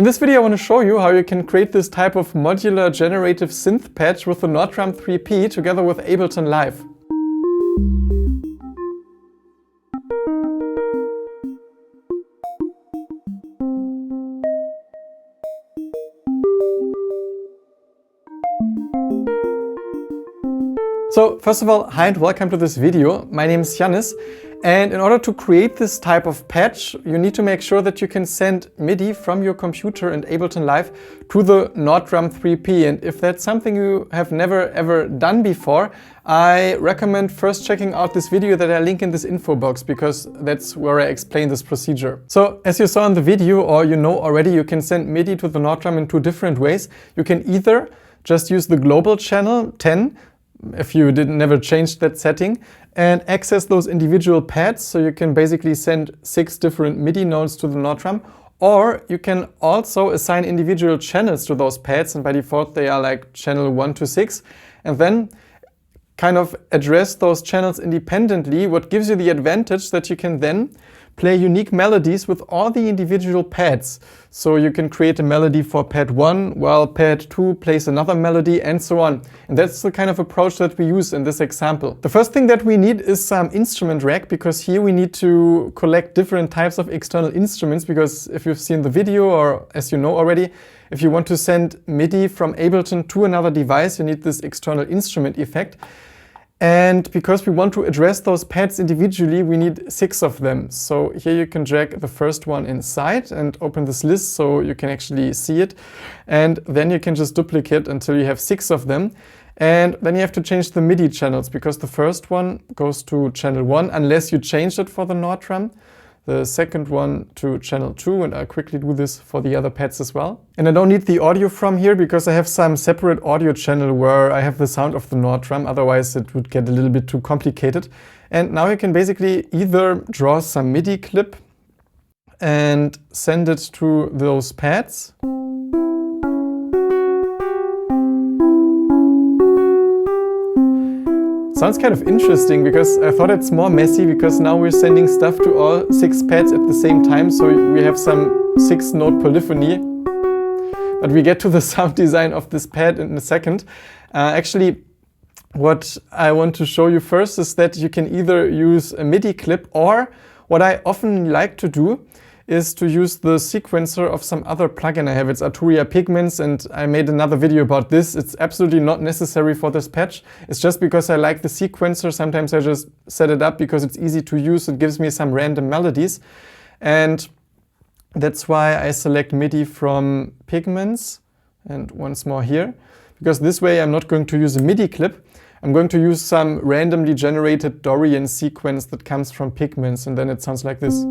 In this video I want to show you how you can create this type of modular generative synth patch with the Nordrum 3P together with Ableton Live. So first of all, hi and welcome to this video. My name is Yannis, and in order to create this type of patch, you need to make sure that you can send MIDI from your computer and Ableton Live to the Nordrum 3P. And if that's something you have never ever done before, I recommend first checking out this video that I link in this info box, because that's where I explain this procedure. So as you saw in the video, or you know already, you can send MIDI to the Nordrum in two different ways. You can either just use the global channel 10, if you never changed that setting, and access those individual pads, so you can basically send 6 different MIDI notes to the Nordrum. Or you can also assign individual channels to those pads, and by default they are like channel 1 to 6, and then kind of address those channels independently, what gives you the advantage that you can then play unique melodies with all the individual pads. So you can create a melody for pad 1 while pad 2 plays another melody, and so on. And that's the kind of approach that we use in this example. The first thing that we need is some instrument rack, because here we need to collect different types of external instruments, because if you've seen the video, or as you know already, if you want to send MIDI from Ableton to another device, you need this external instrument effect. And because we want to address those pads individually, we need 6 of them. So here you can drag the first one inside and open this list so you can actually see it. And then you can just duplicate until you have 6 of them. And then you have to change the MIDI channels, because the first one goes to channel 1, unless you changed it for the Nordrum. The second one to channel 2, and I'll quickly do this for the other pads as well. And I don't need the audio from here, because I have some separate audio channel where I have the sound of the Nordrum, otherwise it would get a little bit too complicated. And now you can basically either draw some MIDI clip and send it to those pads. Sounds kind of interesting, because I thought it's more messy, because now we're sending stuff to all 6 pads at the same time, so we have some 6-note polyphony. But we get to the sound design of this pad in a second. Actually, what I want to show you first is that you can either use a MIDI clip, or what I often like to do is to use the sequencer of some other plugin I have. It's Arturia Pigments, and I made another video about this. It's absolutely not necessary for this patch. It's just because I like the sequencer. Sometimes I just set it up because it's easy to use. It gives me some random melodies. And that's why I select MIDI from Pigments, and once more here. Because this way I'm not going to use a MIDI clip. I'm going to use some randomly generated Dorian sequence that comes from Pigments, and then it sounds like this.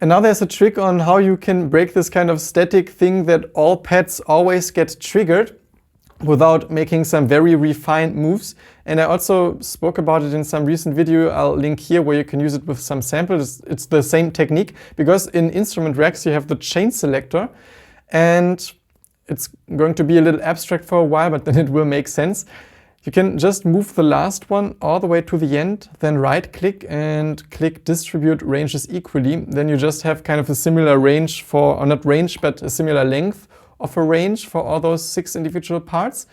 And now there's a trick on how you can break this kind of static thing that all pads always get triggered without making some very refined moves. And I also spoke about it in some recent video. I'll link here where you can use it with some samples. It's the same technique, because in instrument racks you have the chain selector, and it's going to be a little abstract for a while, but then it will make sense. You can just move the last one all the way to the end, then right click and click distribute ranges equally. Then you just have kind of a similar range for, or not range, but a similar length of a range for all those 6 individual parts.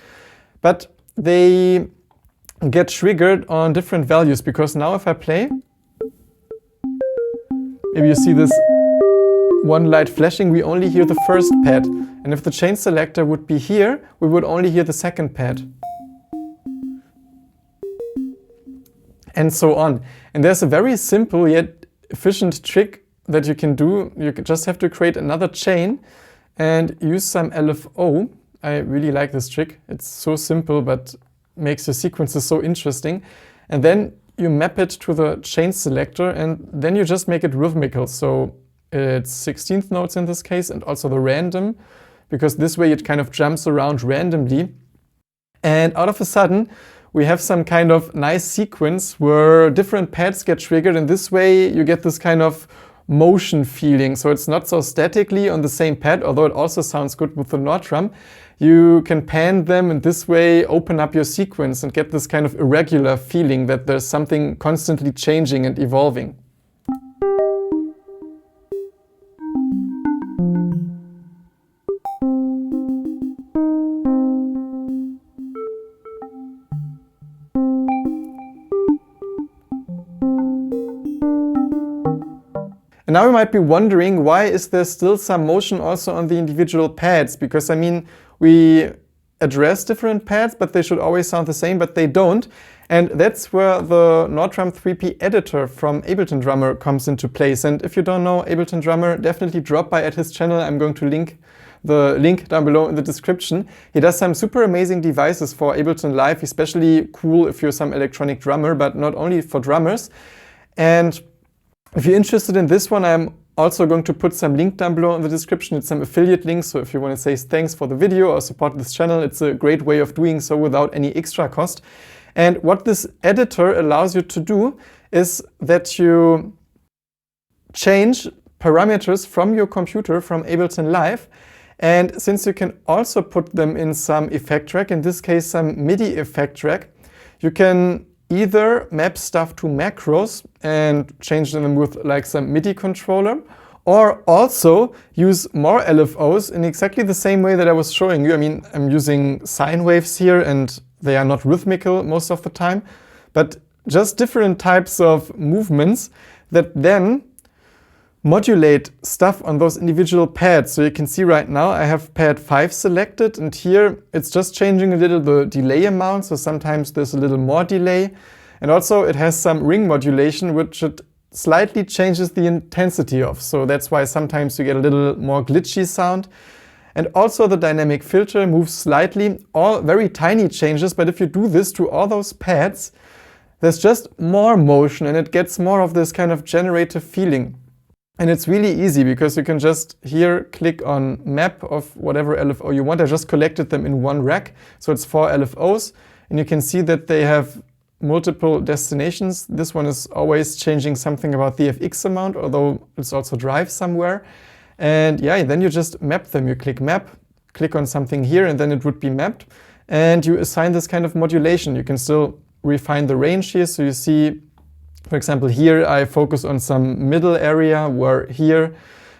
But they get triggered on different values, because now if I play, maybe you see this one light flashing, we only hear the first pad. And if the chain selector would be here, we would only hear the second pad. And so on. And there's a very simple yet efficient trick that you can do. You just have to create another chain and use some LFO. I really like this trick. It's so simple, but makes your sequences so interesting. And then you map it to the chain selector, and then you just make it rhythmical. So it's 16th notes in this case, and also the random, because this way it kind of jumps around randomly. And out of a sudden, we have some kind of nice sequence where different pads get triggered, and this way you get this kind of motion feeling. So it's not so statically on the same pad, although it also sounds good with the Nord drum. You can pan them and this way open up your sequence and get this kind of irregular feeling that there's something constantly changing and evolving. And now you might be wondering, why is there still some motion also on the individual pads? Because I mean, we address different pads, but they should always sound the same, but they don't. And that's where the Nord Drum 3P editor from Ableton Drummer comes into place. And if you don't know Ableton Drummer, definitely drop by at his channel. I'm going to link the link down below in the description. He does some super amazing devices for Ableton Live, especially cool if you're some electronic drummer, but not only for drummers. And if you're interested in this one, I'm also going to put some link down below in the description. It's some affiliate links, so if you want to say thanks for the video or support this channel, it's a great way of doing so without any extra cost. And what this editor allows you to do is that you change parameters from your computer, from Ableton Live. And since you can also put them in some effect track, in this case some MIDI effect track, you can either map stuff to macros and change them with like some MIDI controller, or also use more LFOs in exactly the same way that I was showing you. I mean, I'm using sine waves here and they are not rhythmical most of the time, but just different types of movements that then modulate stuff on those individual pads. So you can see right now I have pad 5 selected, and here it's just changing a little the delay amount, so sometimes there's a little more delay. And also it has some ring modulation, which it slightly changes the intensity of. So that's why sometimes you get a little more glitchy sound. And also the dynamic filter moves slightly, all very tiny changes, but if you do this to all those pads, there's just more motion and it gets more of this kind of generative feeling. And it's really easy because you can just here click on map of whatever LFO you want. I just collected them in one rack. So it's 4 LFOs and you can see that they have multiple destinations. This one is always changing something about the FX amount, although it's also drive somewhere. And yeah, then you just map them. You click map, click on something here and then it would be mapped. And you assign this kind of modulation. You can still refine the range here. So you see, for example, here I focus on some middle area, where here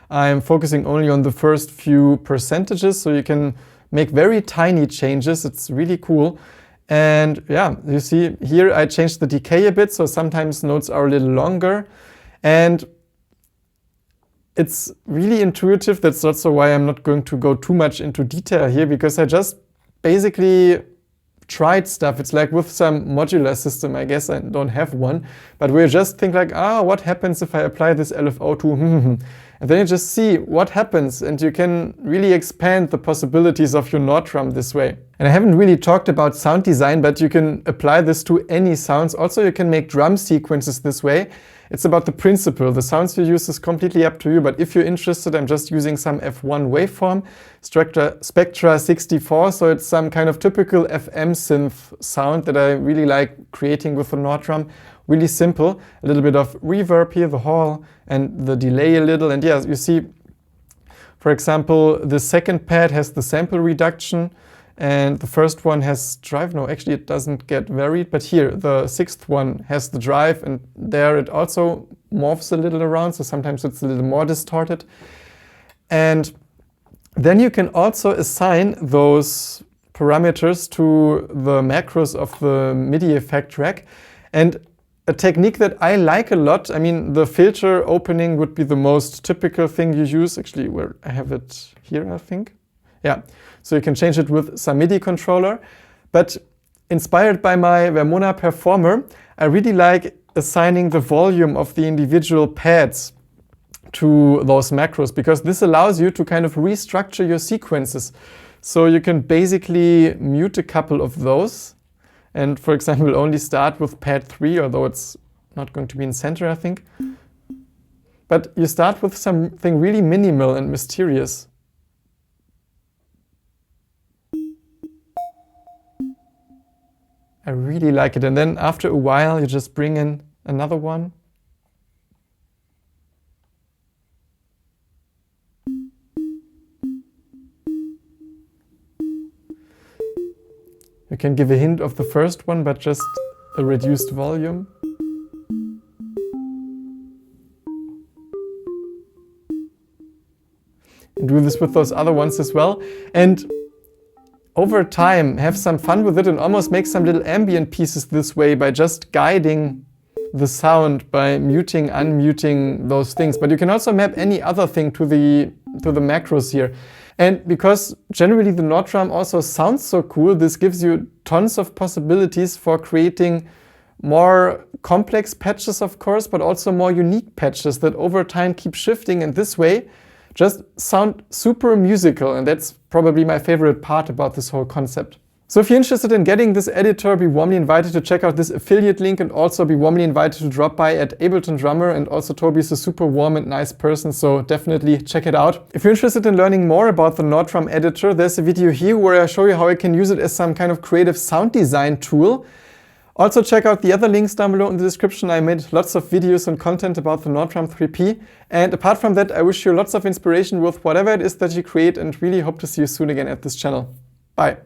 I'm focusing only on the first few percentages. So you can make very tiny changes. It's really cool. And yeah, you see here I changed the decay a bit. So sometimes notes are a little longer. And it's really intuitive. That's also why I'm not going to go too much into detail here, because I just basically tried stuff. It's like with some modular system, I guess I don't have one, but we just think like, what happens if I apply this LFO to and then you just see what happens, and you can really expand the possibilities of your Nord drum this way. And I haven't really talked about sound design, but you can apply this to any sounds. Also, you can make drum sequences this way. It's about the principle. The sounds you use is completely up to you, but if you're interested, I'm just using some F1 waveform, Spectra 64, so it's some kind of typical FM synth sound that I really like creating with the Nord drum. Really simple, a little bit of reverb here, the hall, and the delay a little. And yeah, you see, for example, the second pad has the sample reduction, and the first one has drive. No, actually it doesn't get varied, but here the sixth one has the drive, and there it also morphs a little around, so sometimes it's a little more distorted. And then you can also assign those parameters to the macros of the MIDI effect track. And a technique that I like a lot, I mean, the filter opening would be the most typical thing you use. Actually, where I have it here, I think. Yeah, so you can change it with some MIDI controller. But inspired by my Vermona Performer, I really like assigning the volume of the individual pads to those macros, because this allows you to kind of restructure your sequences. So you can basically mute a couple of those. And for example, only start with pad 3, although it's not going to be in center, I think. But you start with something really minimal and mysterious. I really like it. And then after a while, you just bring in another one. can give a hint of the first one, but just a reduced volume. And do this with those other ones as well. And over time, have some fun with it and almost make some little ambient pieces this way by just guiding the sound by muting, unmuting those things. But you can also map any other thing to the macros here. And because generally the Nord drum also sounds so cool, this gives you tons of possibilities for creating more complex patches, of course, but also more unique patches that over time keep shifting, and this way just sound super musical. And that's probably my favorite part about this whole concept. So if you're interested in getting this editor, be warmly invited to check out this affiliate link, and also be warmly invited to drop by at Ableton Drummer. And also Tobi is a super warm and nice person, so definitely check it out. If you're interested in learning more about the Nord drum editor, there's a video here where I show you how I can use it as some kind of creative sound design tool. Also check out the other links down below in the description. I made lots of videos and content about the Nord drum 3P. And apart from that, I wish you lots of inspiration with whatever it is that you create, and really hope to see you soon again at this channel. Bye.